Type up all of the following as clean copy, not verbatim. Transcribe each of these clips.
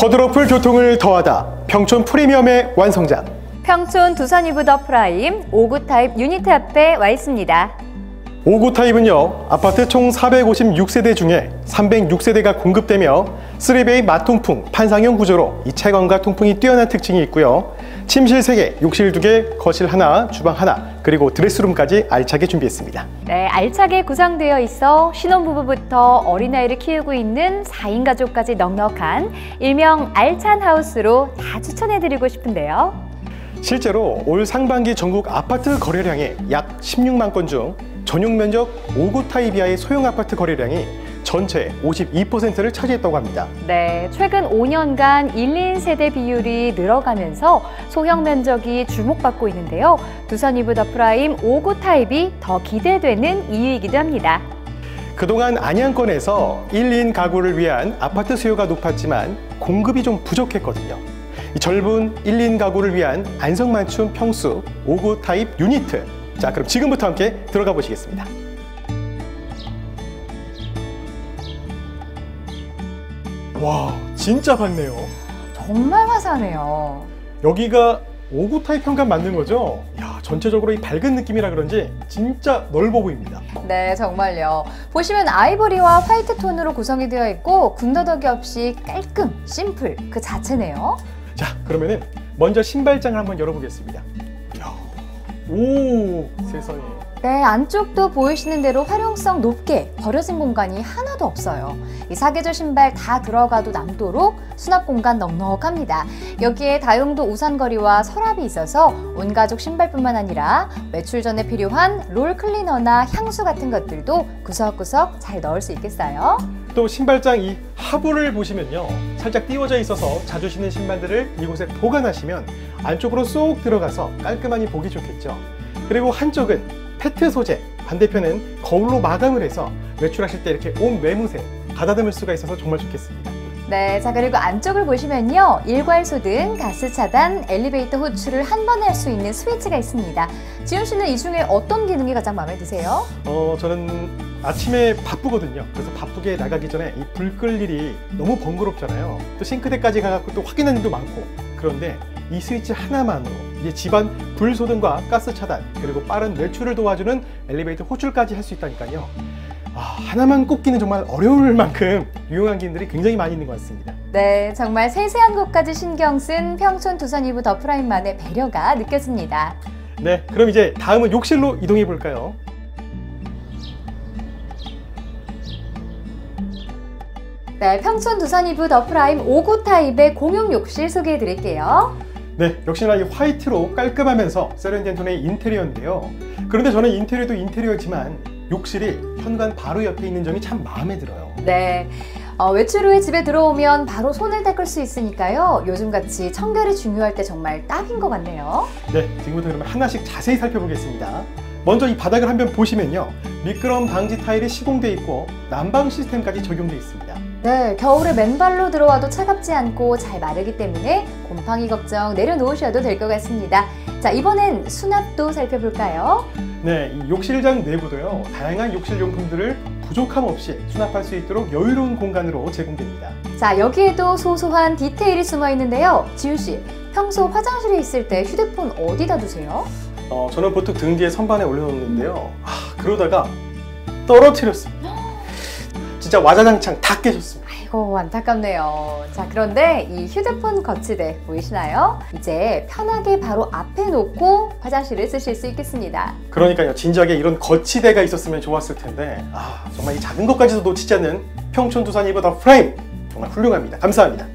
거드러풀 교통을 더하다 평촌 프리미엄의 완성작 평촌 두산 이브 더 프라임 5구 타입 유니트 앞에 와 있습니다. 5구 타입은요, 아파트 총 456세대 중에 306세대가 공급되며 3베이 마통풍 판상형 구조로 이 채광과 통풍이 뛰어난 특징이 있고요. 침실 3개, 욕실 2개, 거실 하나, 주방 하나, 그리고 드레스룸까지 알차게 준비했습니다. 네, 알차게 구성되어 있어 신혼부부부터 어린아이를 키우고 있는 4인 가족까지 넉넉한 일명 알찬 하우스로 다 추천해드리고 싶은데요. 실제로 올 상반기 전국 아파트 거래량이 약 16만 건 중 전용 면적 5구 타입 이하의 소형 아파트 거래량이 전체의 52%를 차지했다고 합니다. 네, 최근 5년간 1, 2세대 비율이 늘어가면서 소형 면적이 주목받고 있는데요. 두산 이브 더 프라임 5구 타입이 더 기대되는 이유이기도 합니다. 그동안 안양권에서 1, 2인 가구를 위한 아파트 수요가 높았지만 공급이 좀 부족했거든요. 이 젊은 1, 2인 가구를 위한 안성맞춤 평수 5구 타입 유니트. 자, 그럼 지금부터 함께 들어가 보시겠습니다. 와, 진짜 밝네요. 정말 화사하네요. 여기가 5구 타입 현관 맞는 거죠? 야, 전체적으로 이 밝은 느낌이라 그런지 진짜 넓어 보입니다. 네, 정말요. 보시면 아이보리와 화이트 톤으로 구성이 되어 있고 군더더기 없이 깔끔, 심플 그 자체네요. 자, 그러면은 먼저 신발장을 한번 열어보겠습니다. 이야, 오, 세상에. 네, 안쪽도 보이시는 대로 활용성 높게 버려진 공간이 하나도 없어요. 이 사계절 신발 다 들어가도 남도록 수납 공간 넉넉합니다. 여기에 다용도 우산거리와 서랍이 있어서 온 가족 신발뿐만 아니라 외출 전에 필요한 롤 클리너나 향수 같은 것들도 구석구석 잘 넣을 수 있겠어요. 또 신발장 이 하부를 보시면요, 살짝 띄워져 있어서 자주 신는 신발들을 이곳에 보관하시면 안쪽으로 쏙 들어가서 깔끔하니 보기 좋겠죠. 그리고 한쪽은 페트 소재, 반대편은 거울로 마감을 해서 외출하실 때 이렇게 온 매무새 가다듬을 수가 있어서 정말 좋겠습니다. 네, 자 그리고 안쪽을 보시면요, 일괄소등, 가스 차단, 엘리베이터 호출을 한 번에 할 수 있는 스위치가 있습니다. 지훈 씨는 이 중에 어떤 기능이 가장 마음에 드세요? 저는 아침에 바쁘거든요. 그래서 바쁘게 나가기 전에 이 불 끌 일이 너무 번거롭잖아요. 또 싱크대까지 가갖고 또 확인하는 일도 많고. 그런데 이 스위치 하나만으로 이제 집안 불 소등과 가스 차단, 그리고 빠른 외출을 도와주는 엘리베이터 호출까지 할 수 있다니까요. 하나만 꼽기는 정말 어려울 만큼 유용한 기능들이 굉장히 많이 있는 것 같습니다. 네, 정말 세세한 것까지 신경 쓴 평촌 두산 이브 더 프라임만의 배려가 느껴집니다. 네, 그럼 이제 다음은 욕실로 이동해 볼까요? 네, 평촌 두산 이브 더 프라임 5구 타입의 공용 욕실 소개해 드릴게요. 네, 역시나 이 화이트로 깔끔하면서 세련된 톤의 인테리어인데요. 그런데 저는 인테리어도 인테리어지만 욕실이 현관 바로 옆에 있는 점이 참 마음에 들어요. 네, 외출 후에 집에 들어오면 바로 손을 닦을 수 있으니까요. 요즘같이 청결이 중요할 때 정말 딱인 것 같네요. 네, 지금부터 그러면 하나씩 자세히 살펴보겠습니다. 먼저 이 바닥을 한번 보시면요, 미끄럼 방지 타일이 시공돼 있고 난방 시스템까지 적용돼 있습니다. 네, 겨울에 맨발로 들어와도 차갑지 않고 잘 마르기 때문에 곰팡이 걱정 내려놓으셔도 될 것 같습니다. 자, 이번엔 수납도 살펴볼까요? 네, 이 욕실장 내부도요, 다양한 욕실 용품들을 부족함 없이 수납할 수 있도록 여유로운 공간으로 제공됩니다. 자, 여기에도 소소한 디테일이 숨어 있는데요. 지훈 씨, 평소 화장실에 있을 때 휴대폰 어디다 두세요? 저는 보통 등 뒤에 선반에 올려놓는데요. 그러다가 떨어뜨렸습니다. 진짜 와자장창 다 깨졌습니다. 아이고, 안타깝네요. 자, 그런데 이 휴대폰 거치대 보이시나요? 이제 편하게 바로 앞에 놓고 화장실을 쓰실 수 있겠습니다. 그러니까요, 진작에 이런 거치대가 있었으면 좋았을 텐데, 정말 이 작은 것까지도 놓치지 않는 평촌 두산 이브 더 프라임, 정말 훌륭합니다. 감사합니다.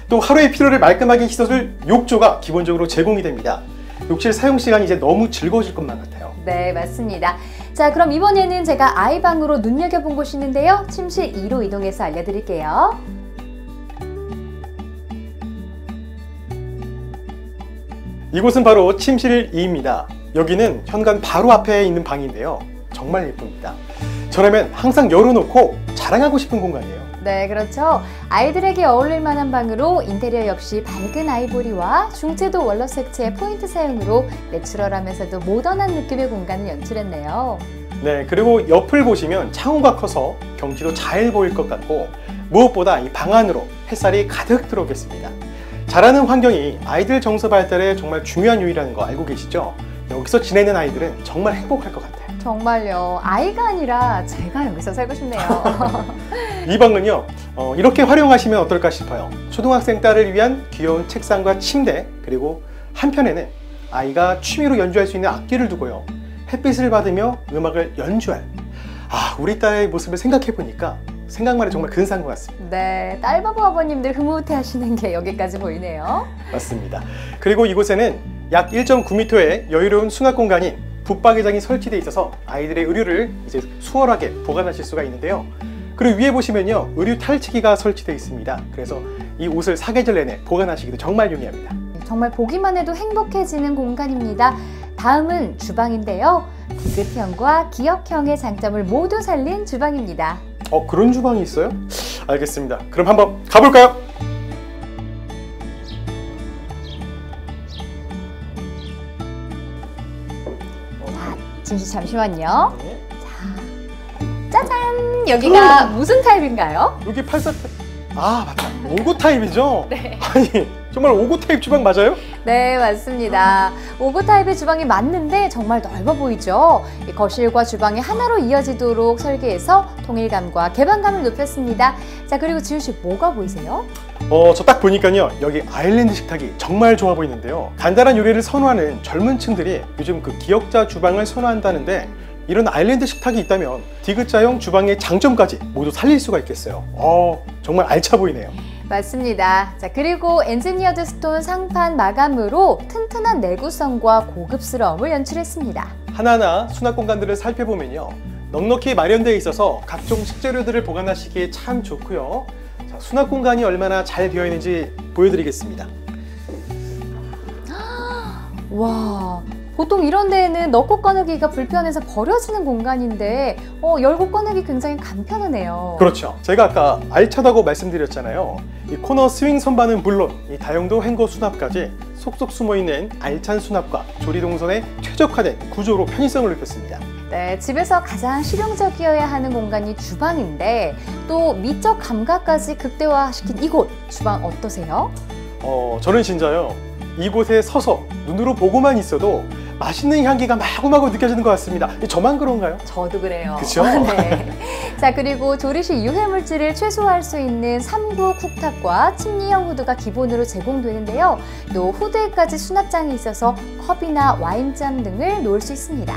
또 하루의 피로를 말끔하게 씻어줄 욕조가 기본적으로 제공이 됩니다. 욕실 사용 시간이 이제 너무 즐거워질 것만 같아요. 네, 맞습니다. 자, 그럼 이번에는 제가 아이방으로 눈여겨본 곳이 있는데요. 침실 2로 이동해서 알려드릴게요. 이곳은 바로 침실 2입니다. 여기는 현관 바로 앞에 있는 방인데요. 정말 예쁩니다. 저라면 항상 열어놓고 자랑하고 싶은 공간이에요. 네, 그렇죠. 아이들에게 어울릴 만한 방으로 인테리어 역시 밝은 아이보리와 중채도 원로 색채의 포인트 사용으로 내추럴하면서도 모던한 느낌의 공간을 연출했네요. 네, 그리고 옆을 보시면 창호가 커서 경치도 잘 보일 것 같고 무엇보다 이 방 안으로 햇살이 가득 들어오겠습니다. 자라는 환경이 아이들 정서 발달에 정말 중요한 요인이라는 거 알고 계시죠? 여기서 지내는 아이들은 정말 행복할 것 같아요. 정말요. 아이가 아니라 제가 여기서 살고 싶네요. 이 방은요, 이렇게 활용하시면 어떨까 싶어요. 초등학생 딸을 위한 귀여운 책상과 침대, 그리고 한편에는 아이가 취미로 연주할 수 있는 악기를 두고요, 햇빛을 받으며 음악을 연주할, 우리 딸의 모습을 생각해 보니까 생각만 해도 정말 근사한 것 같습니다. 네, 딸바보 아버님들 흐뭇해 하시는 게 여기까지 보이네요. 맞습니다. 그리고 이곳에는 약 1.9m의 여유로운 수납 공간인 붙박이장이 설치되어 있어서 아이들의 의류를 이제 수월하게 보관하실 수가 있는데요. 그리고 위에 보시면요, 의류 탈취기가 설치되어 있습니다. 그래서 이 옷을 사계절 내내 보관하시기도 정말 용이합니다. 정말 보기만 해도 행복해지는 공간입니다. 다음은 주방인데요. 디귿형과 기역형의 장점을 모두 살린 주방입니다. 그런 주방이 있어요? 알겠습니다. 그럼 한번 가볼까요? 잠시만요. 네. 자, 짜잔! 여기가 무슨 타입인가요? 여기 84 타입. 맞다. 59 타입이죠? 네. 아니, 정말 59 타입 주방 맞아요? 네, 맞습니다. 59 타입의 주방이 맞는데 정말 넓어 보이죠? 이 거실과 주방이 하나로 이어지도록 설계해서 통일감과 개방감을 높였습니다. 자, 그리고 지훈 씨 뭐가 보이세요? 저 딱 보니까요, 여기 아일랜드 식탁이 정말 좋아 보이는데요. 간단한 요리를 선호하는 젊은 층들이 요즘 그 기역자 주방을 선호한다는데, 이런 아일랜드 식탁이 있다면 디귿자형 주방의 장점까지 모두 살릴 수가 있겠어요. 정말 알차 보이네요. 맞습니다. 자, 그리고 엔지니어드 스톤 상판 마감으로 튼튼한 내구성과 고급스러움을 연출했습니다. 하나하나 수납 공간들을 살펴보면요, 넉넉히 마련되어 있어서 각종 식재료들을 보관하시기에 참 좋고요. 자, 수납 공간이 얼마나 잘 되어 있는지 보여드리겠습니다. 와, 보통 이런 데에는 넣고 꺼내기가 불편해서 버려지는 공간인데 열고 꺼내기 굉장히 간편하네요. 그렇죠. 제가 아까 알차다고 말씀드렸잖아요. 이 코너 스윙 선반은 물론 이 다용도 행거 수납까지 속속 숨어있는 알찬 수납과 조리 동선에 최적화된 구조로 편의성을 높였습니다. 네, 집에서 가장 실용적이어야 하는 공간이 주방인데 또 미적 감각까지 극대화시킨 이곳, 주방 어떠세요? 저는 진짜요, 이곳에 서서 눈으로 보고만 있어도 맛있는 향기가 마구마구 느껴지는 것 같습니다. 저만 그런가요? 저도 그래요. 그쵸? 네. 자, 그리고 조리실 유해물질을 최소화할 수 있는 3구 쿡탑과 침리형 후드가 기본으로 제공되는데요. 또 후드에까지 수납장이 있어서 컵이나 와인잔 등을 놓을 수 있습니다.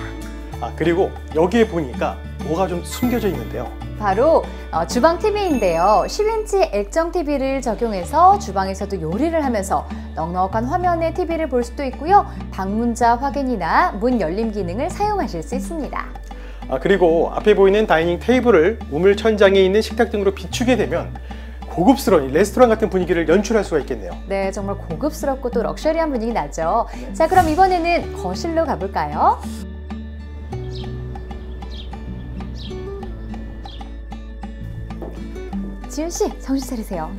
그리고 여기에 보니까 뭐가 좀 숨겨져 있는데요. 바로 주방 TV인데요. 10인치 액정 TV를 적용해서 주방에서도 요리를 하면서 넉넉한 화면의 TV를 볼 수도 있고요. 방문자 확인이나 문 열림 기능을 사용하실 수 있습니다. 그리고 앞에 보이는 다이닝 테이블을 우물 천장에 있는 식탁 등으로 비추게 되면 고급스러운 레스토랑 같은 분위기를 연출할 수가 있겠네요. 네, 정말 고급스럽고 또 럭셔리한 분위기 나죠. 자, 그럼 이번에는 거실로 가볼까요? 지훈 씨, 정신 차리세요.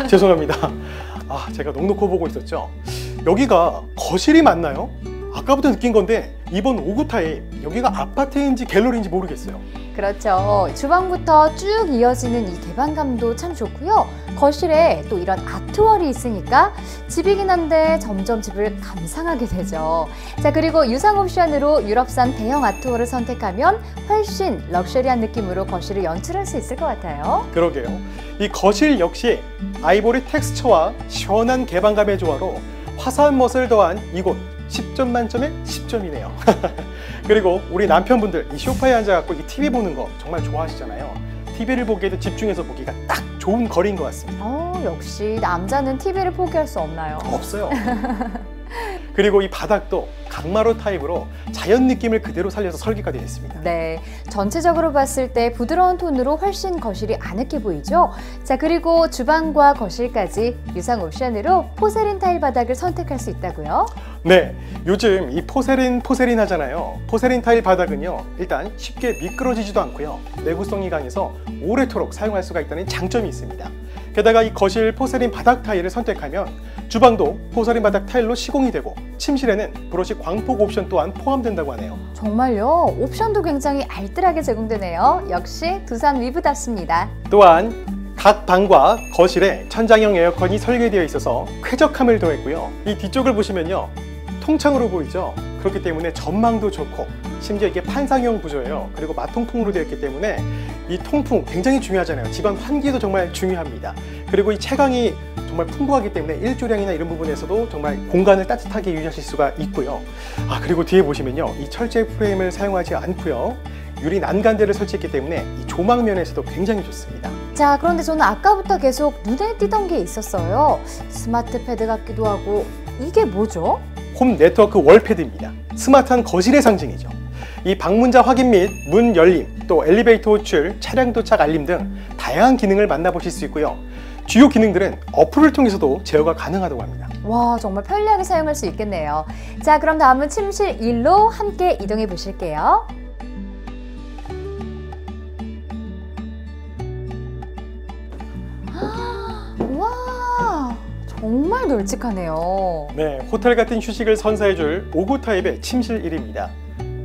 죄송합니다. 제가 넉넉히 보고 있었죠. 여기가 거실이 맞나요? 아까부터 느낀 건데 이번 5구 타입, 여기가 아파트인지 갤러리인지 모르겠어요. 그렇죠. 주방부터 쭉 이어지는 이 개방감도 참 좋고요. 거실에 또 이런 아트월이 있으니까 집이긴 한데 점점 집을 감상하게 되죠. 자, 그리고 유상 옵션으로 유럽산 대형 아트월을 선택하면 훨씬 럭셔리한 느낌으로 거실을 연출할 수 있을 것 같아요. 그러게요. 이 거실 역시 아이보리 텍스처와 시원한 개방감의 조화로 화사한 멋을 더한 이곳 10점 만점에 10점이네요. 그리고 우리 남편분들 이 소파에 앉아갖고 이 TV 보는 거 정말 좋아하시잖아요. TV를 보기에도 집중해서 보기가 딱 좋은 거리인 것 같습니다. 역시 남자는 TV를 포기할 수 없나요? 없어요. 그리고 이 바닥도 강마루 타입으로 자연 느낌을 그대로 살려서 설계가 되어 있습니다. 네, 전체적으로 봤을 때 부드러운 톤으로 훨씬 거실이 아늑해 보이죠? 자, 그리고 주방과 거실까지 유상 옵션으로 포세린 타일 바닥을 선택할 수 있다고요? 네, 요즘 이 포세린 하잖아요. 포세린 타일 바닥은요, 일단 쉽게 미끄러지지도 않고요, 내구성이 강해서 오래도록 사용할 수가 있다는 장점이 있습니다. 게다가 이 거실 포세린 바닥 타일을 선택하면 주방도 포세린 바닥 타일로 시공이 되고 침실에는 브러쉬 광폭 옵션 또한 포함된다고 하네요. 정말요? 옵션도 굉장히 알뜰하게 제공되네요. 역시 두산 위브답습니다. 또한 각 방과 거실에 천장형 에어컨이 설계되어 있어서 쾌적함을 더했고요. 이 뒤쪽을 보시면요, 통창으로 보이죠? 그렇기 때문에 전망도 좋고, 심지어 이게 판상형 구조예요. 그리고 마통풍으로 되어 있기 때문에 이 통풍 굉장히 중요하잖아요. 집안 환기도 정말 중요합니다. 그리고 이 채광이 정말 풍부하기 때문에 일조량이나 이런 부분에서도 정말 공간을 따뜻하게 유지하실 수가 있고요. 그리고 뒤에 보시면요, 이 철제 프레임을 사용하지 않고요, 유리 난간대를 설치했기 때문에 이 조망면에서도 굉장히 좋습니다. 자, 그런데 저는 아까부터 계속 눈에 띄던 게 있었어요. 스마트 패드 같기도 하고, 이게 뭐죠? 홈 네트워크 월패드입니다. 스마트한 거실의 상징이죠. 이 방문자 확인 및 문 열림, 또 엘리베이터 호출, 차량 도착 알림 등 다양한 기능을 만나보실 수 있고요. 주요 기능들은 어플을 통해서도 제어가 가능하다고 합니다. 와, 정말 편리하게 사용할 수 있겠네요. 자, 그럼 다음은 침실 1로 함께 이동해 보실게요. 와, 정말 널찍하네요. 네, 호텔 같은 휴식을 선사해줄 5구 타입의 침실 1입니다.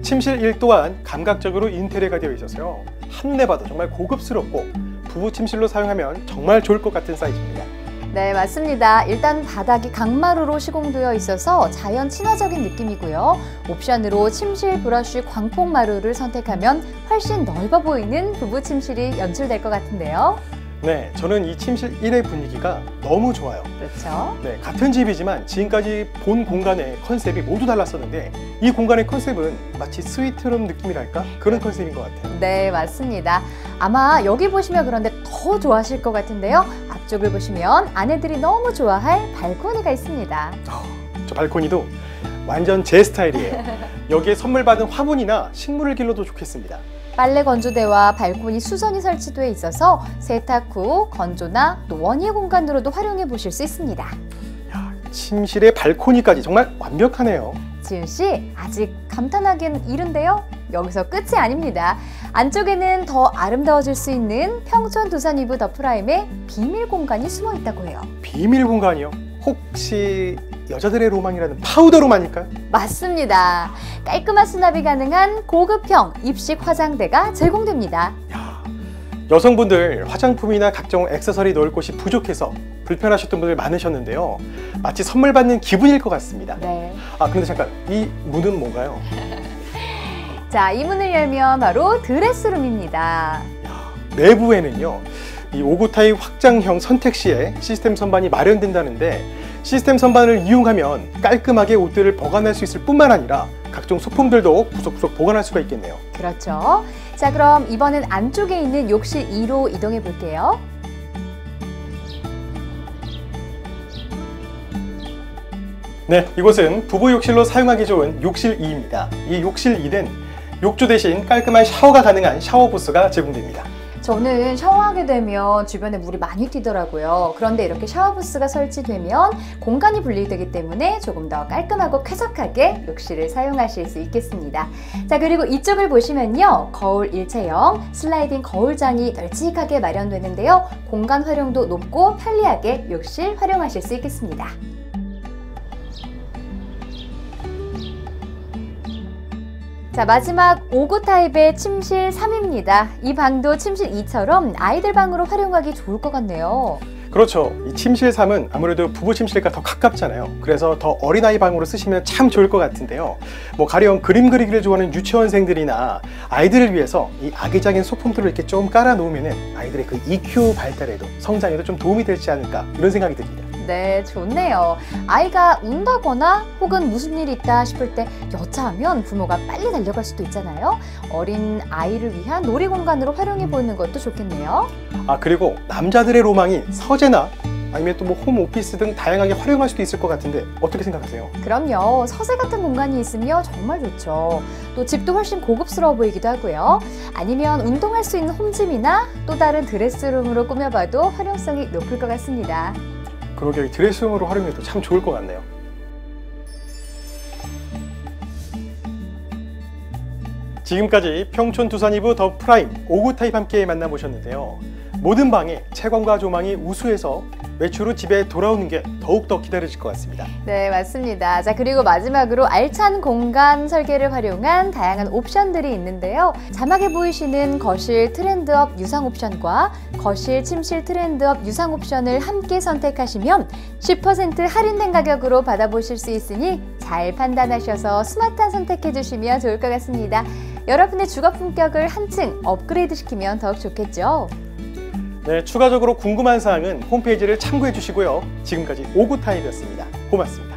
침실 1 또한 감각적으로 인테리어가 되어 있어서요, 한눈에 봐도 정말 고급스럽고 부부 침실로 사용하면 정말 좋을 것 같은 사이즈입니다. 네, 맞습니다. 일단 바닥이 강마루로 시공되어 있어서 자연 친화적인 느낌이고요. 옵션으로 침실 브러쉬 광폭마루를 선택하면 훨씬 넓어 보이는 부부 침실이 연출될 것 같은데요. 네, 저는 이 침실 1의 분위기가 너무 좋아요. 그렇죠. 네, 같은 집이지만 지금까지 본 공간의 컨셉이 모두 달랐었는데, 이 공간의 컨셉은 마치 스위트룸 느낌이랄까? 그런 컨셉인 것 같아요. 네, 맞습니다. 아마 여기 보시면 그런데 더 좋아하실 것 같은데요. 앞쪽을 보시면 아내들이 너무 좋아할 발코니가 있습니다. 저 발코니도 완전 제 스타일이에요. 여기에 선물 받은 화분이나 식물을 길러도 좋겠습니다. 빨래 건조대와 발코니 수전이 설치되어 있어서 세탁 후 건조나 또 원예 공간으로도 활용해 보실 수 있습니다. 야, 침실에 발코니까지 정말 완벽하네요. 지은 씨, 아직 감탄하기엔 이른데요. 여기서 끝이 아닙니다. 안쪽에는 더 아름다워질 수 있는 평촌 두산이브 더 프라임의 비밀 공간이 숨어 있다고 해요. 비밀 공간이요? 혹시 여자들의 로망이라는 파우더 로망일까요? 맞습니다. 깔끔한 수납이 가능한 고급형 입식 화장대가 제공됩니다. 야, 여성분들 화장품이나 각종 액세서리 넣을 곳이 부족해서 불편하셨던 분들 많으셨는데요. 마치 선물 받는 기분일 것 같습니다. 네. 그런데 잠깐, 이 문은 뭔가요? 자, 이 문을 열면 바로 드레스룸입니다. 야, 내부에는요, 이 5구 타입 확장형 선택 시에 시스템 선반이 마련된다는데, 시스템 선반을 이용하면 깔끔하게 옷들을 보관할 수 있을 뿐만 아니라 각종 소품들도 구석구석 보관할 수가 있겠네요. 그렇죠. 자, 그럼 이번엔 안쪽에 있는 욕실 2로 이동해 볼게요. 네, 이곳은 부부 욕실로 사용하기 좋은 욕실 2입니다. 이 욕실 2는 욕조 대신 깔끔한 샤워가 가능한 샤워 부스가 제공됩니다. 저는 샤워하게 되면 주변에 물이 많이 튀더라고요. 그런데 이렇게 샤워 부스가 설치되면 공간이 분리되기 때문에 조금 더 깔끔하고 쾌적하게 욕실을 사용하실 수 있겠습니다. 자, 그리고 이쪽을 보시면요, 거울 일체형 슬라이딩 거울장이 널찍하게 마련되는데요. 공간 활용도 높고 편리하게 욕실 활용하실 수 있겠습니다. 자, 마지막 5구 타입의 침실 3입니다. 이 방도 침실 2처럼 아이들 방으로 활용하기 좋을 것 같네요. 그렇죠. 이 침실 3은 아무래도 부부 침실과 더 가깝잖아요. 그래서 더 어린아이 방으로 쓰시면 참 좋을 것 같은데요. 가령 그림 그리기를 좋아하는 유치원생들이나 아이들을 위해서 이 아기자기한 소품들을 이렇게 좀 깔아 놓으면 아이들의 그 EQ 발달에도 성장에도 좀 도움이 되지 않을까, 이런 생각이 듭니다. 네, 좋네요. 아이가 운다거나 혹은 무슨 일이 있다 싶을 때 여차하면 부모가 빨리 달려갈 수도 있잖아요. 어린 아이를 위한 놀이 공간으로 활용해 보는 것도 좋겠네요. 그리고 남자들의 로망인 서재나 아니면 또 홈 오피스 등 다양하게 활용할 수도 있을 것 같은데 어떻게 생각하세요? 그럼요. 서재 같은 공간이 있으면 정말 좋죠. 또 집도 훨씬 고급스러워 보이기도 하고요. 아니면 운동할 수 있는 홈짐이나 또 다른 드레스룸으로 꾸며봐도 활용성이 높을 것 같습니다. 그러게 드레스룸으로 활용해도 참 좋을 것 같네요. 지금까지 평촌 두산이브 더 프라임 5구 타입 함께 만나보셨는데요. 모든 방에 채광과 조망이 우수해서 외출 후 집에 돌아오는 게 더욱더 기다려질 것 같습니다. 네, 맞습니다. 자, 그리고 마지막으로 알찬 공간 설계를 활용한 다양한 옵션들이 있는데요. 자막에 보이시는 거실 트렌드업 유상 옵션과 거실 침실 트렌드업 유상 옵션을 함께 선택하시면 10% 할인된 가격으로 받아보실 수 있으니 잘 판단하셔서 스마트한 선택해 주시면 좋을 것 같습니다. 여러분의 주거 품격을 한층 업그레이드 시키면 더욱 좋겠죠. 네, 추가적으로 궁금한 사항은 홈페이지를 참고해 주시고요. 지금까지 오구타입이었습니다. 고맙습니다.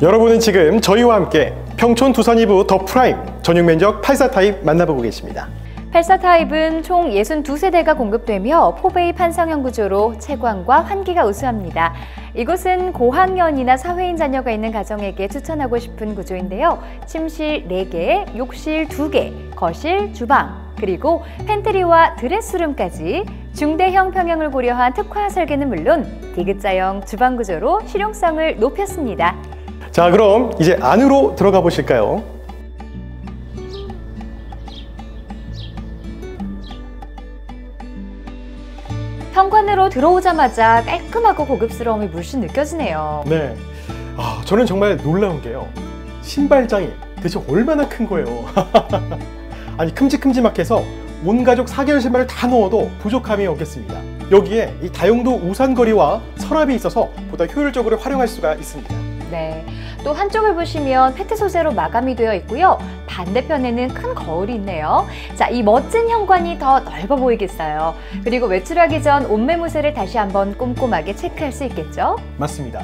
여러분은 지금 저희와 함께 평촌 두산 2부 더 프라임 전용 면적 84타입 만나보고 계십니다. 84타입은 총 62세대가 공급되며 포베이 판상형 구조로 채광과 환기가 우수합니다. 이곳은 고학년이나 사회인 자녀가 있는 가정에게 추천하고 싶은 구조인데요. 침실 4개, 욕실 2개, 거실, 주방, 그리고 팬트리와 드레스룸까지 중대형 평형을 고려한 특화 설계는 물론 디귿자형 주방 구조로 실용성을 높였습니다. 자, 그럼 이제 안으로 들어가 보실까요? 현관으로 들어오자마자 깔끔하고 고급스러움이 물씬 느껴지네요. 네, 저는 정말 놀라운 게요. 신발장이 대체 얼마나 큰 거예요. 아니, 큼직큼직해서 온 가족 4개월 신발을 다 넣어도 부족함이 없겠습니다. 여기에 이 다용도 우산거리와 서랍이 있어서 보다 효율적으로 활용할 수가 있습니다. 네, 또 한쪽을 보시면 페트 소재로 마감이 되어 있고요. 반대편에는 큰 거울이 있네요. 자, 이 멋진 현관이 더 넓어 보이겠어요. 그리고 외출하기 전 옷매무새를 다시 한번 꼼꼼하게 체크할 수 있겠죠? 맞습니다.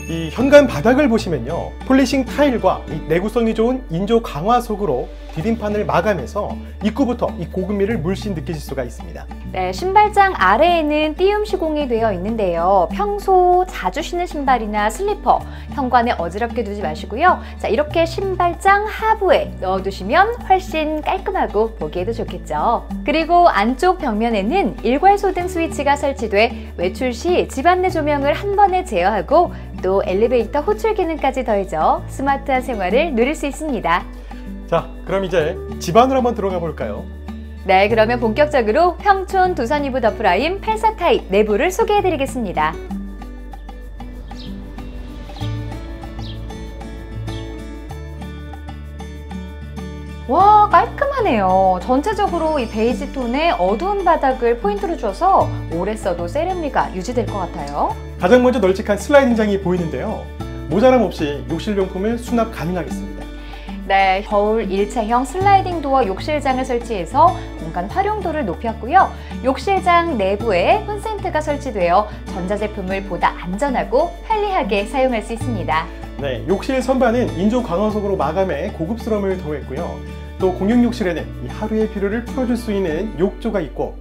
이 현관 바닥을 보시면요, 폴리싱 타일과 이 내구성이 좋은 인조 강화석으로 디딤판을 마감해서 입구부터 이 고급미를 물씬 느끼실 수가 있습니다. 네, 신발장 아래에는 띄움 시공이 되어 있는데요. 평소 자주 신는 신발이나 슬리퍼, 현관에 어지럽게 두지 마시고요. 자, 이렇게 신발장 하부에 넣어두시면 훨씬 깔끔하고 보기에도 좋겠죠. 그리고 안쪽 벽면에는 일괄소등 스위치가 설치돼 외출 시 집안 내 조명을 한 번에 제어하고 또 엘리베이터 호출 기능까지 더해져 스마트한 생활을 누릴 수 있습니다. 자, 그럼 이제 집 안으로 한번 들어가 볼까요? 네, 그러면 본격적으로 평촌 두산 2부 더 프라임 84타입 내부를 소개해드리겠습니다. 와, 깔끔하네요. 전체적으로 이 베이지 톤의 어두운 바닥을 포인트로 줘서 오래 써도 세련미가 유지될 것 같아요. 가장 먼저 널찍한 슬라이딩장이 보이는데요. 모자람 없이 욕실용품을 수납 가능하겠습니다. 네, 거울 일체형 슬라이딩 도어 욕실장을 설치해서 공간 활용도를 높였고요. 욕실장 내부에 콘센트가 설치되어 전자제품을 보다 안전하고 편리하게 사용할 수 있습니다. 네, 욕실 선반은 인조 강화석으로 마감해 고급스러움을 더했고요. 또 공용 욕실에는 이 하루의 피로를 풀어줄 수 있는 욕조가 있고,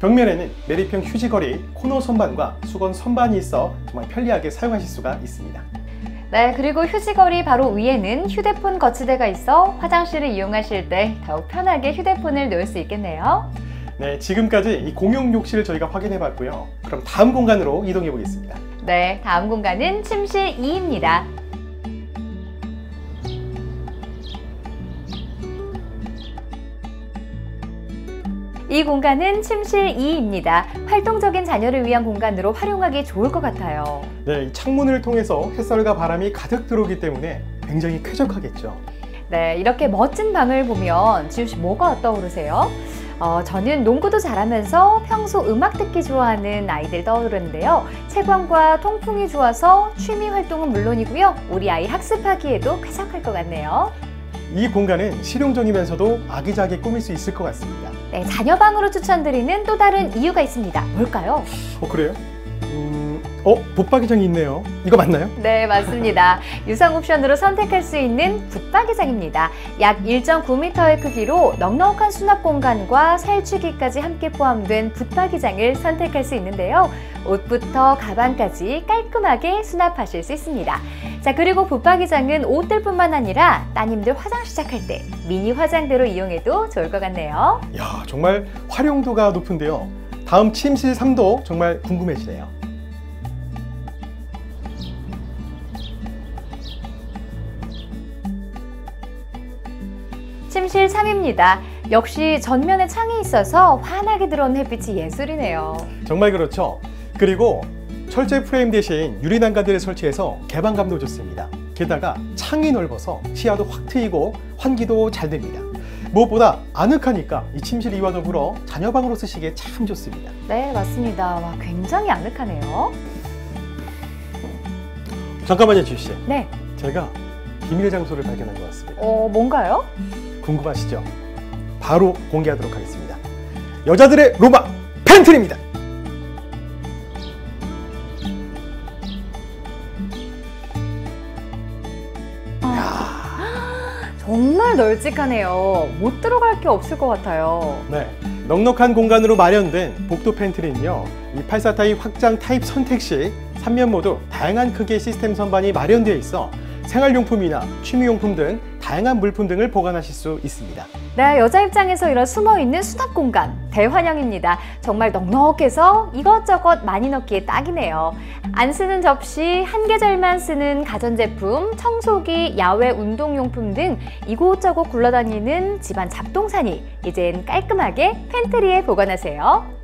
벽면에는 내리평 휴지거리, 코너 선반과 수건 선반이 있어 정말 편리하게 사용하실 수가 있습니다. 네, 그리고 휴지거리 바로 위에는 휴대폰 거치대가 있어 화장실을 이용하실 때 더욱 편하게 휴대폰을 놓을 수 있겠네요. 네, 지금까지 이 공용 욕실을 저희가 확인해 봤고요. 그럼 다음 공간으로 이동해 보겠습니다. 네, 다음 공간은 침실 2입니다. 이 공간은 침실 2입니다. 활동적인 자녀를 위한 공간으로 활용하기 좋을 것 같아요. 네, 이 창문을 통해서 햇살과 바람이 가득 들어오기 때문에 굉장히 쾌적하겠죠. 네, 이렇게 멋진 방을 보면 지우 씨 뭐가 떠오르세요? 저는 농구도 잘하면서 평소 음악 듣기 좋아하는 아이들 떠오르는데요. 채광과 통풍이 좋아서 취미 활동은 물론이고요. 우리 아이 학습하기에도 쾌적할 것 같네요. 이 공간은 실용적이면서도 아기자기하게 꾸밀 수 있을 것 같습니다. 네, 자녀방으로 추천드리는 또 다른 이유가 있습니다. 뭘까요? 그래요? 붙박이장이 있네요. 이거 맞나요? 네, 맞습니다. 유상 옵션으로 선택할 수 있는 붙박이장입니다. 약 1.9m의 크기로 넉넉한 수납 공간과 살취기까지 함께 포함된 붙박이장을 선택할 수 있는데요. 옷부터 가방까지 깔끔하게 수납하실 수 있습니다. 자, 그리고 붙박이장은 옷들뿐만 아니라 따님들 화장 시작할 때 미니 화장대로 이용해도 좋을 것 같네요. 이야, 정말 활용도가 높은데요. 다음 침실 3도 정말 궁금해지네요. 침실 3입니다. 역시 전면에 창이 있어서 환하게 들어오는 햇빛이 예술이네요. 정말 그렇죠. 그리고 철제 프레임 대신 유리 난간들을 설치해서 개방감도 좋습니다. 게다가 창이 넓어서 시야도 확 트이고 환기도 잘 됩니다. 무엇보다 아늑하니까 이 침실 이와 더불어 자녀방으로 쓰시기에 참 좋습니다. 네, 맞습니다. 와, 굉장히 아늑하네요. 잠깐만요, 지우 씨. 네. 제가 비밀의 장소를 발견한 것 같습니다. 뭔가요? 궁금하시죠? 바로 공개하도록 하겠습니다. 여자들의 로망 팬트리입니다. 정말 널찍하네요. 못 들어갈 게 없을 것 같아요. 네, 넉넉한 공간으로 마련된 복도 팬트리는요, 이 84 타입 확장 타입 선택 시 3면 모두 다양한 크기의 시스템 선반이 마련되어 있어 생활용품이나 취미용품 등 다양한 물품 등을 보관하실 수 있습니다. 네, 여자 입장에서 이런 숨어있는 수납 공간 대환영입니다. 정말 넉넉해서 이것저것 많이 넣기에 딱이네요. 안 쓰는 접시, 한 계절만 쓰는 가전제품, 청소기, 야외 운동용품 등 이곳저곳 굴러다니는 집안 잡동사니 이젠 깔끔하게 팬트리에 보관하세요.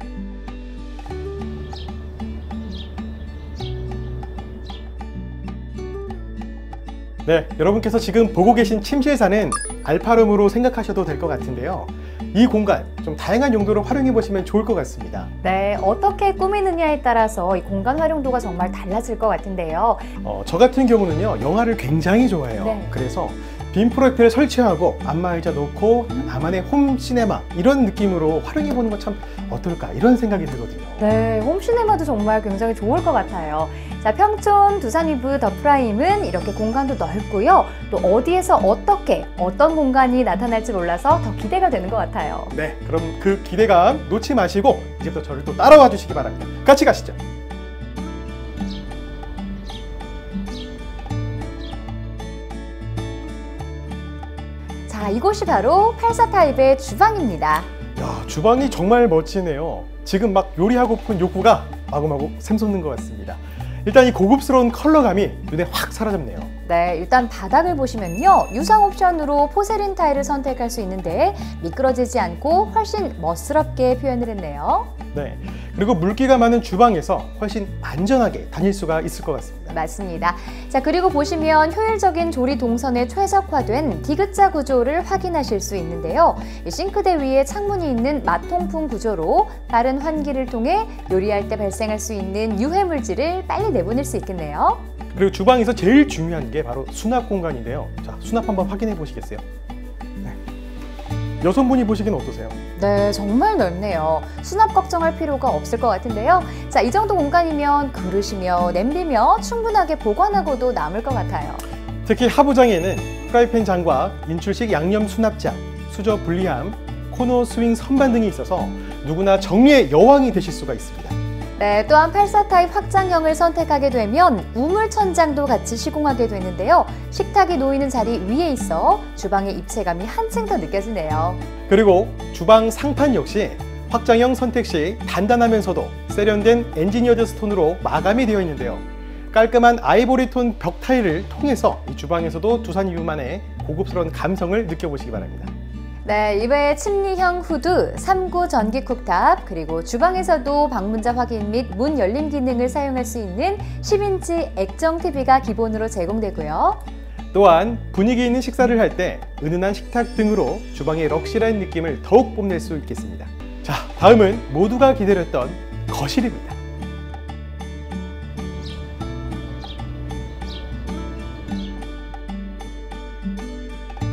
네, 여러분께서 지금 보고 계신 침실사는 알파룸으로 생각하셔도 될 것 같은데요. 이 공간 좀 다양한 용도로 활용해 보시면 좋을 것 같습니다. 네, 어떻게 꾸미느냐에 따라서 이 공간 활용도가 정말 달라질 것 같은데요. 저 같은 경우는요, 영화를 굉장히 좋아해요. 네. 그래서 빔 프로젝터를 설치하고 안마의자 놓고 나만의 홈 시네마 이런 느낌으로 활용해 보는 것 참 어떨까 이런 생각이 들거든요. 네, 홈시네마도 정말 굉장히 좋을 것 같아요. 자, 평촌 두산이브 더 프라임은 이렇게 공간도 넓고요. 또 어디에서 어떤 공간이 나타날지 몰라서 더 기대가 되는 것 같아요. 네, 그럼 그 기대감 놓지 마시고 이제부터 저를 또 따라와 주시기 바랍니다. 같이 가시죠. 자, 이곳이 바로 84 타입의 주방입니다. 야, 주방이 정말 멋지네요. 지금 막 요리하고픈 욕구가 마구마구 샘솟는 것 같습니다. 일단 이 고급스러운 컬러감이 눈에 확 사로잡네요. 네, 일단 바닥을 보시면요. 유상 옵션으로 포세린 타일을 선택할 수 있는데 미끄러지지 않고 훨씬 멋스럽게 표현을 했네요. 네, 그리고 물기가 많은 주방에서 훨씬 안전하게 다닐 수가 있을 것 같습니다. 맞습니다. 자, 그리고 보시면 효율적인 조리 동선에 최적화된 디귿자 구조를 확인하실 수 있는데요. 이 싱크대 위에 창문이 있는 마통풍 구조로 빠른 환기를 통해 요리할 때 발생할 수 있는 유해 물질을 빨리 내보낼 수 있겠네요. 그리고 주방에서 제일 중요한 게 바로 수납 공간인데요. 자, 수납 한번 확인해 보시겠어요? 네. 여성분이 보시기엔 어떠세요? 네, 정말 넓네요. 수납 걱정할 필요가 없을 것 같은데요. 자, 이 정도 공간이면 그릇이며 냄비며 충분하게 보관하고도 남을 것 같아요. 특히 하부장에는 프라이팬 장과 인출식 양념 수납장, 수저 분리함, 코너 스윙 선반 등이 있어서 누구나 정리의 여왕이 되실 수가 있습니다. 네, 또한 84 타입 확장형을 선택하게 되면 우물 천장도 같이 시공하게 되는데요. 식탁이 놓이는 자리 위에 있어 주방의 입체감이 한층 더 느껴지네요. 그리고 주방 상판 역시 확장형 선택 시 단단하면서도 세련된 엔지니어드 스톤으로 마감이 되어 있는데요. 깔끔한 아이보리 톤 벽 타일을 통해서 이 주방에서도 두산이브만의 고급스러운 감성을 느껴보시기 바랍니다. 네, 이외에 침리형 후드, 3구 전기 쿡탑, 그리고 주방에서도 방문자 확인 및 문 열림 기능을 사용할 수 있는 10인치 액정 TV가 기본으로 제공되고요. 또한 분위기 있는 식사를 할 때 은은한 식탁 등으로 주방의 럭셔리한 느낌을 더욱 뽐낼 수 있겠습니다. 자, 다음은 모두가 기다렸던 거실입니다.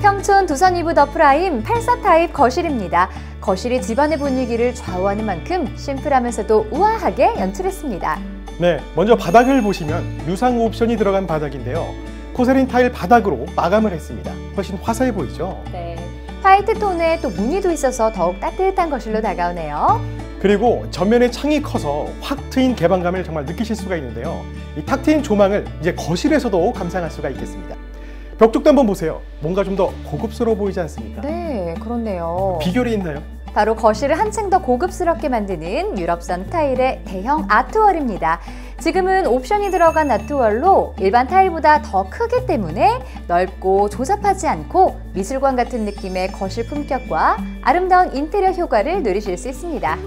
평촌 두산이브 더 프라임 84 타입 거실입니다. 거실이 집안의 분위기를 좌우하는 만큼 심플하면서도 우아하게 연출했습니다. 네, 먼저 바닥을 보시면 유상 옵션이 들어간 바닥인데요. 포세린 타일 바닥으로 마감을 했습니다. 훨씬 화사해 보이죠? 네. 화이트 톤에 또 무늬도 있어서 더욱 따뜻한 거실로 다가오네요. 그리고 전면에 창이 커서 확 트인 개방감을 정말 느끼실 수가 있는데요. 이 탁 트인 조망을 이제 거실에서도 감상할 수가 있겠습니다. 벽쪽도 한번 보세요. 뭔가 좀 더 고급스러워 보이지 않습니까? 네, 그렇네요. 비결이 있나요? 바로 거실을 한층 더 고급스럽게 만드는 유럽선 타일의 대형 아트월입니다. 지금은 옵션이 들어간 아트월로 일반 타일보다 더 크기 때문에 넓고 조잡하지 않고 미술관 같은 느낌의 거실 품격과 아름다운 인테리어 효과를 누리실 수 있습니다.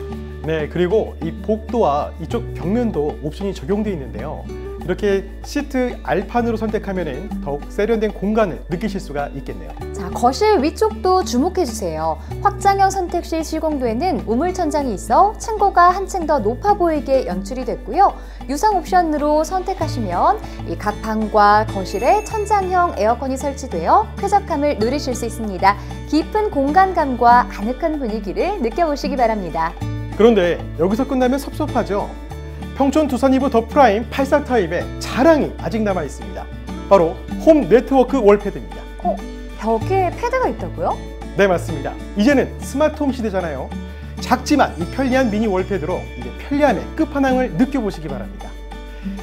네, 그리고 이 복도와 이쪽 벽면도 옵션이 적용되어 있는데요. 이렇게 시트 알판으로 선택하면 더욱 세련된 공간을 느끼실 수가 있겠네요. 자, 거실 위쪽도 주목해주세요. 확장형 선택 시 시공되는 우물 천장이 있어 층고가 한층 더 높아 보이게 연출이 됐고요. 유상 옵션으로 선택하시면 이 각 방과 거실에 천장형 에어컨이 설치되어 쾌적함을 누리실 수 있습니다. 깊은 공간감과 아늑한 분위기를 느껴보시기 바랍니다. 그런데 여기서 끝나면 섭섭하죠? 평촌 두산 이브 더 프라임 84 타입의 자랑이 아직 남아 있습니다. 바로 홈 네트워크 월패드입니다. 벽에 패드가 있다고요? 네, 맞습니다. 이제는 스마트홈 시대잖아요. 작지만 이 편리한 미니 월패드로 이제 편리함의 끝판왕을 느껴보시기 바랍니다.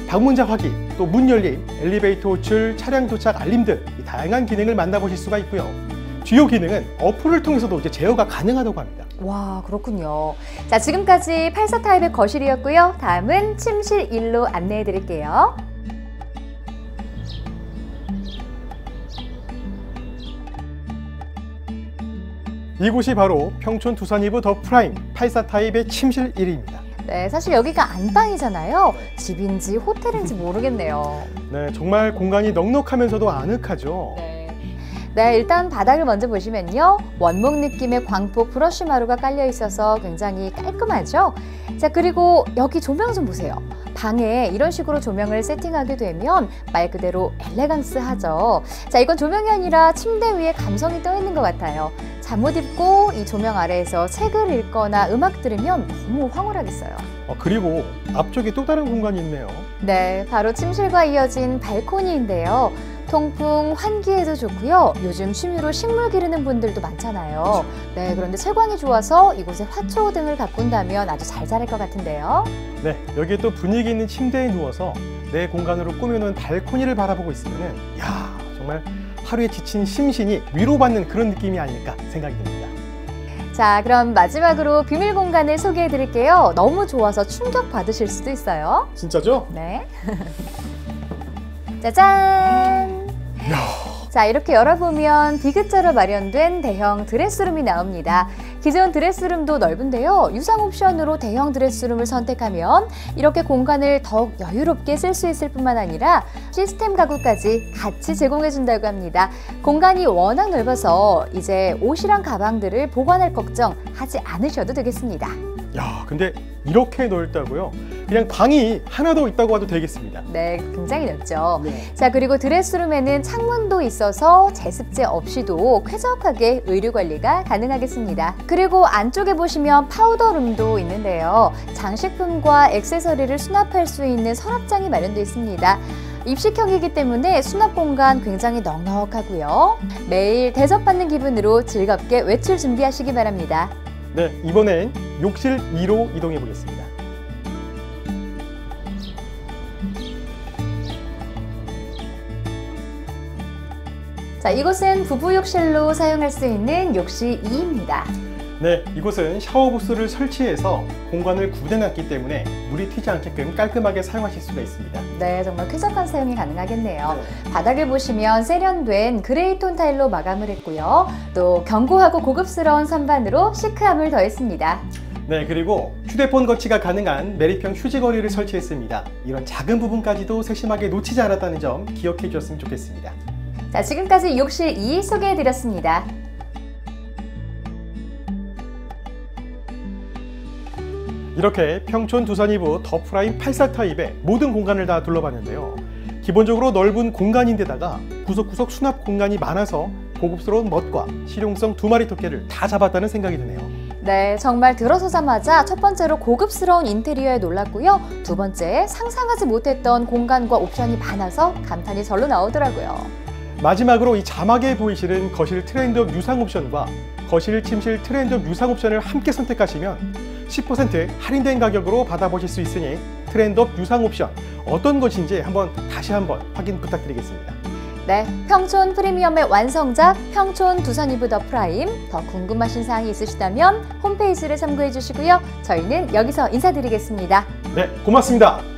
방문자 확인, 또 문 열림, 엘리베이터 호출, 차량 도착 알림 등 이 다양한 기능을 만나보실 수가 있고요. 주요 기능은 어플을 통해서도 이제 제어가 가능하다고 합니다. 와, 그렇군요. 자, 지금까지 84 타입의 거실이었고요. 다음은 침실 1로 안내해 드릴게요. 이곳이 바로 평촌 두산 이브 더 프라임 84 타입의 침실 1입니다. 네, 사실 여기가 안방이잖아요. 집인지 호텔인지 모르겠네요. 네, 정말 공간이 넉넉하면서도 아늑하죠. 네, 일단 바닥을 먼저 보시면요. 원목 느낌의 광폭 브러쉬 마루가 깔려 있어서 굉장히 깔끔하죠? 자, 그리고 여기 조명 좀 보세요. 방에 이런 식으로 조명을 세팅하게 되면 말 그대로 엘레강스하죠. 자, 이건 조명이 아니라 침대 위에 감성이 떠 있는 것 같아요. 잠옷 입고 이 조명 아래에서 책을 읽거나 음악 들으면 너무 황홀하겠어요. 그리고 앞쪽에 또 다른 공간이 있네요. 네, 바로 침실과 이어진 발코니인데요. 통풍, 환기에도 좋고요. 요즘 취미로 식물 기르는 분들도 많잖아요. 네, 그런데 채광이 좋아서 이곳에 화초 등을 가꾼다면 아주 잘 자랄 것 같은데요. 네, 여기에 또 분위기 있는 침대에 누워서 내 공간으로 꾸며놓은 발코니를 바라보고 있으면은 야, 정말 하루에 지친 심신이 위로받는 그런 느낌이 아닐까 생각이 듭니다. 자, 그럼 마지막으로 비밀 공간을 소개해 드릴게요. 너무 좋아서 충격 받으실 수도 있어요. 진짜죠? 네. 짜잔! 자, 이렇게 열어보면 디귿자로 마련된 대형 드레스룸이 나옵니다. 기존 드레스룸도 넓은데요. 유상 옵션으로 대형 드레스룸을 선택하면 이렇게 공간을 더욱 여유롭게 쓸 수 있을 뿐만 아니라 시스템 가구까지 같이 제공해준다고 합니다. 공간이 워낙 넓어서 이제 옷이랑 가방들을 보관할 걱정 하지 않으셔도 되겠습니다. 야, 근데 이렇게 넓다고요? 그냥 방이 하나 더 있다고 해도 되겠습니다. 네, 굉장히 넓죠. 네. 자, 그리고 드레스룸에는 창문도 있어서 제습제 없이도 쾌적하게 의류 관리가 가능하겠습니다. 그리고 안쪽에 보시면 파우더룸도 있는데요. 장식품과 액세서리를 수납할 수 있는 서랍장이 마련되어 있습니다. 입식형이기 때문에 수납 공간 굉장히 넉넉하고요. 매일 대접받는 기분으로 즐겁게 외출 준비하시기 바랍니다. 네, 이번엔 욕실 2로 이동해 보겠습니다. 자, 이곳은 부부 욕실로 사용할 수 있는 욕실 2입니다. 네, 이곳은 샤워 부스를 설치해서 공간을 구분해놨기 때문에 물이 튀지 않게끔 깔끔하게 사용하실 수가 있습니다. 네, 정말 쾌적한 사용이 가능하겠네요. 네. 바닥을 보시면 세련된 그레이톤 타일로 마감을 했고요. 또 견고하고 고급스러운 선반으로 시크함을 더했습니다. 네, 그리고 휴대폰 거치가 가능한 메리평 휴지거리를 설치했습니다. 이런 작은 부분까지도 세심하게 놓치지 않았다는 점 기억해 주셨으면 좋겠습니다. 자, 지금까지 욕실 2 소개해드렸습니다. 이렇게 평촌 두산 이브 더 프라임 84 타입의 모든 공간을 다 둘러봤는데요. 기본적으로 넓은 공간인데다가 구석구석 수납 공간이 많아서 고급스러운 멋과 실용성 두 마리 토끼를 다 잡았다는 생각이 드네요. 네, 정말 들어서자마자 첫 번째로 고급스러운 인테리어에 놀랐고요. 두 번째, 상상하지 못했던 공간과 옵션이 많아서 감탄이 절로 나오더라고요. 마지막으로 이 자막에 보이시는 거실 트렌드업 유상 옵션과 거실 침실 트렌드업 유상 옵션을 함께 선택하시면 10% 할인된 가격으로 받아보실 수 있으니 트렌드업 유상 옵션 어떤 것인지 다시 한번 확인 부탁드리겠습니다. 네, 평촌 프리미엄의 완성작 평촌 두산 이브 더 프라임. 더 궁금하신 사항이 있으시다면 홈페이지를 참고해 주시고요. 저희는 여기서 인사드리겠습니다. 네, 고맙습니다.